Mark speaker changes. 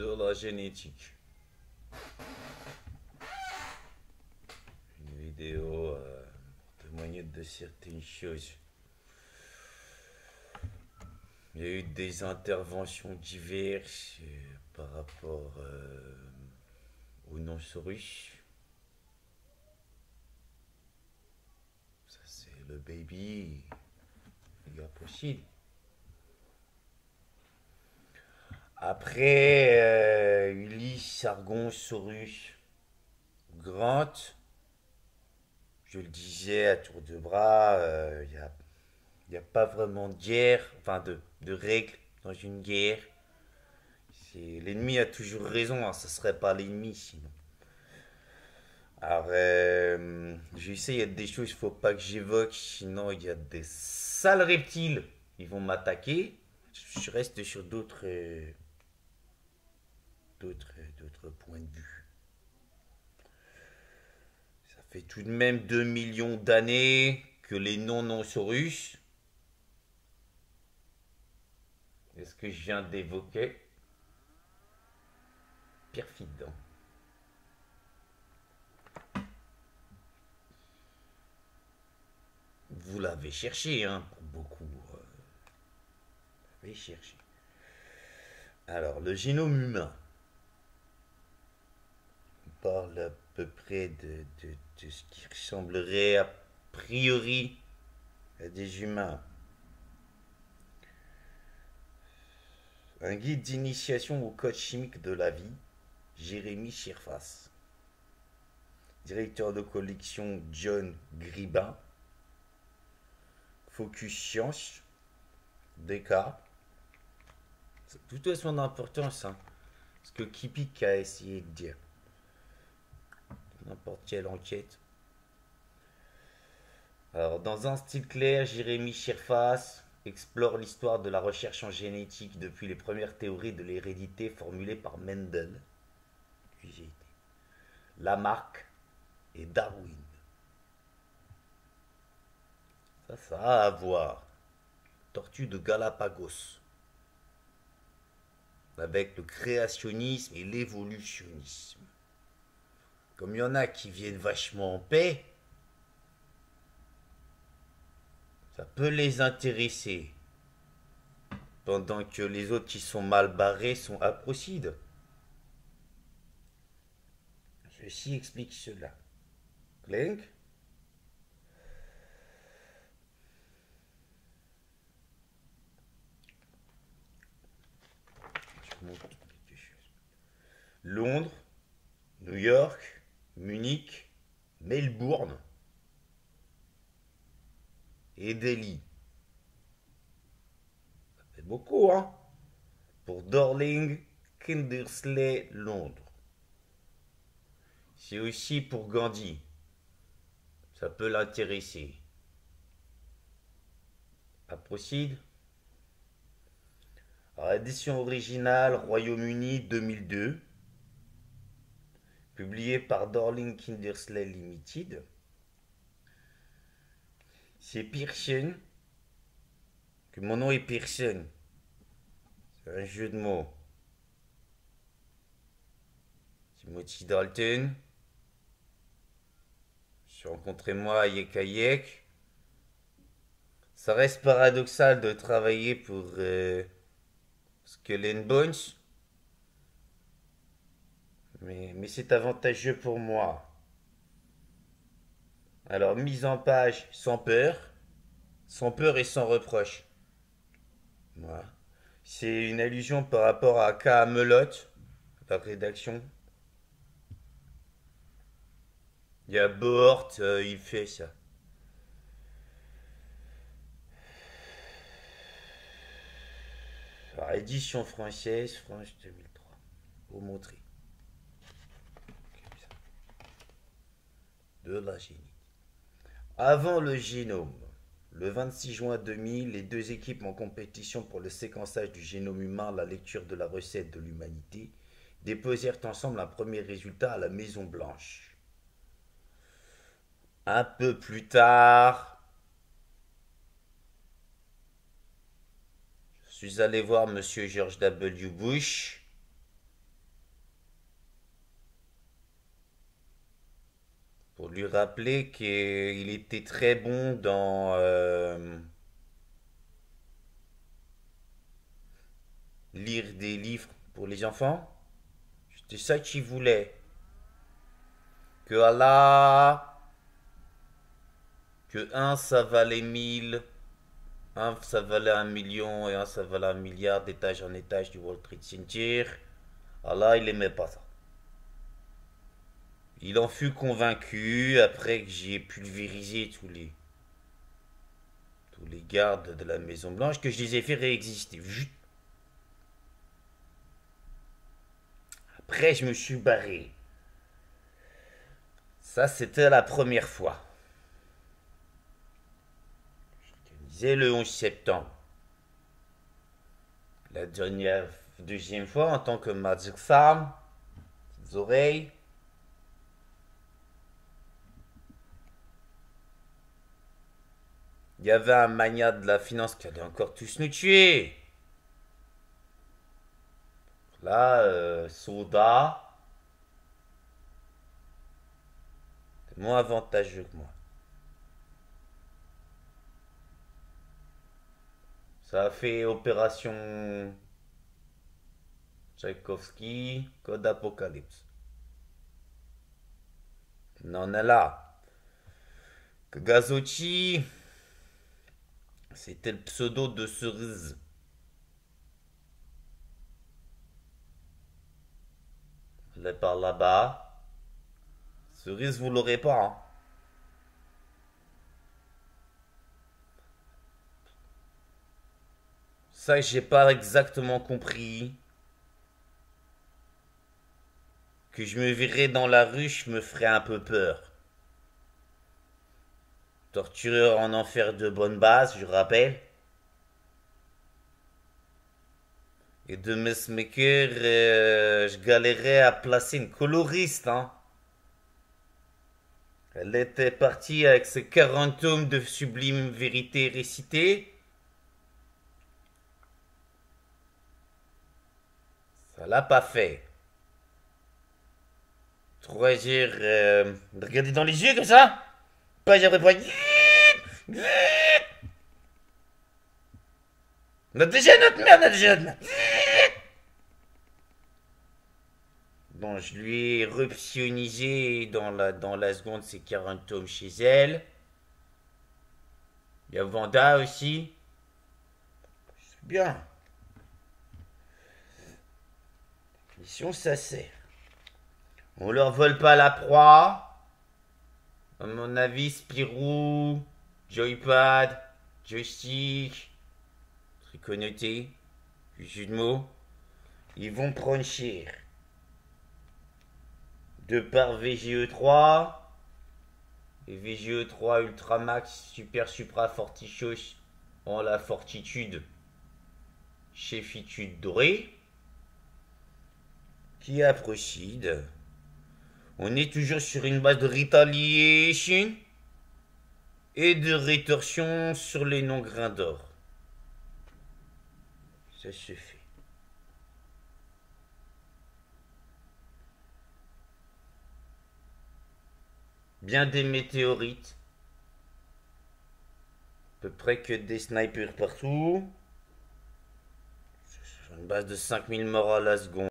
Speaker 1: de la génétique. Une vidéo pour témoigner de certaines choses. Il y a eu des interventions diverses par rapport aux non-saurus. Ça c'est le baby, il y a possible. Après, Ulysse, Sargon, Saurus, Grant, je le disais à tour de bras, il n'y a pas vraiment de guerre, enfin de règles dans une guerre. L'ennemi a toujours raison, hein, ça serait pas l'ennemi sinon. Alors, je sais, il y a des choses qu'il faut pas que j'évoque, sinon il y a des sales reptiles, ils vont m'attaquer. Je reste sur d'autres points de vue. Ça fait tout de même 2 millions d'années que les non-non-saurus, est ce que je viens d'évoquer, perfide. Vous l'avez cherché, hein, pour beaucoup. Vous l'avez cherché. Alors, le génome humain. On parle à peu près de ce qui ressemblerait a priori à des humains. Un guide d'initiation au code chimique de la vie, Jérémy Schirfas. Directeur de collection, John Gribin. Focus Science, Descartes. Tout a son importance, hein. Ce que Kipik a essayé de dire. N'importe quelle enquête. Alors, dans un style clair, Jérémy Schirfas explore l'histoire de la recherche en génétique depuis les premières théories de l'hérédité formulées par Mendel, Lamarck et Darwin. Ça a à voir. Tortue de Galapagos. Avec le créationnisme et l'évolutionnisme. Comme il y en a qui viennent vachement en paix, ça peut les intéresser. Pendant que les autres qui sont mal barrés sont atrocides. Ceci explique cela. Clink. Londres, New York, Munich, Melbourne et Delhi. Ça fait beaucoup, hein? Pour Dorling, Kindersley, Londres. C'est aussi pour Gandhi. Ça peut l'intéresser. À procède. Alors, édition originale, Royaume-Uni 2002. Publié par Dorling Kindersley Limited. C'est Pearson. Que mon nom est Pearson. C'est un jeu de mots. Timothy Dalton. Rencontrez-moi à Yekayek. Ça reste paradoxal de travailler pour Skull and Bones. Mais c'est avantageux pour moi. Alors, mise en page sans peur et sans reproche. Voilà. C'est une allusion par rapport à Camelot, la rédaction. Il y a Bohort, il fait ça. Alors, édition française, France 2003. Vous montrer. De la génie. Avant le génome, le 26 juin 2000, les deux équipes en compétition pour le séquençage du génome humain, la lecture de la recette de l'humanité, déposèrent ensemble un premier résultat à la Maison Blanche. Un peu plus tard, je suis allé voir Monsieur George W. Bush pour lui rappeler qu'il était très bon dans lire des livres pour les enfants. C'était ça qu'il voulait. Que Allah, que un ça valait 1000, un ça valait 1 million et un ça valait 1 milliard d'étage en étage du World Trade Center. Allah, il aimait pas ça. Il en fut convaincu après que j'ai pulvérisé tous les gardes de la Maison Blanche, que je les ai fait réexister. Après, je me suis barré. Ça, c'était la première fois. J'organisais le 11 septembre. La deuxième fois, en tant que Magic Sam, petites oreilles. Il y avait un mania de la finance qui allait encore tous nous tuer. Là, Soda, c'est moins avantageux que moi. Ça a fait opération Tchaïkovski, Code Apocalypse. On en est là. Que Gazotti, c'était le pseudo de Cerise. Elle est par là-bas. Cerise, vous l'aurez pas, hein. Ça, j'ai pas exactement compris. Que je me verrais dans la rue, je me ferais un peu peur. Tortureur en enfer de bonne base, je rappelle. Et de Messmaker, je galérais à placer une coloriste, hein. Elle était partie avec ses 40 tomes de sublime vérité récitée. Ça l'a pas fait. 3 heures de regarder dans les yeux comme ça. Pas après pas. On a déjà notre merde, on a déjà notre merde. Bon, je lui ai reptionnisé dans la seconde ses 40 tomes chez elle. Il y a Vanda aussi. C'est bien. Mission, ça sert. On leur vole pas la proie. À mon avis, Spirou, Joypad, Joystick, Triconoté, jeu de mots, ils vont prendre cher. De par VGE3 et VGE3 Ultramax Super Supra Fortichos en la fortitude chefitude dorée qui a procède. On est toujours sur une base de retaliation et de rétorsion sur les non-grains d'or. Ça se fait. Bien des météorites. À peu près que des snipers partout. Sur une base de 5000 morts à la seconde.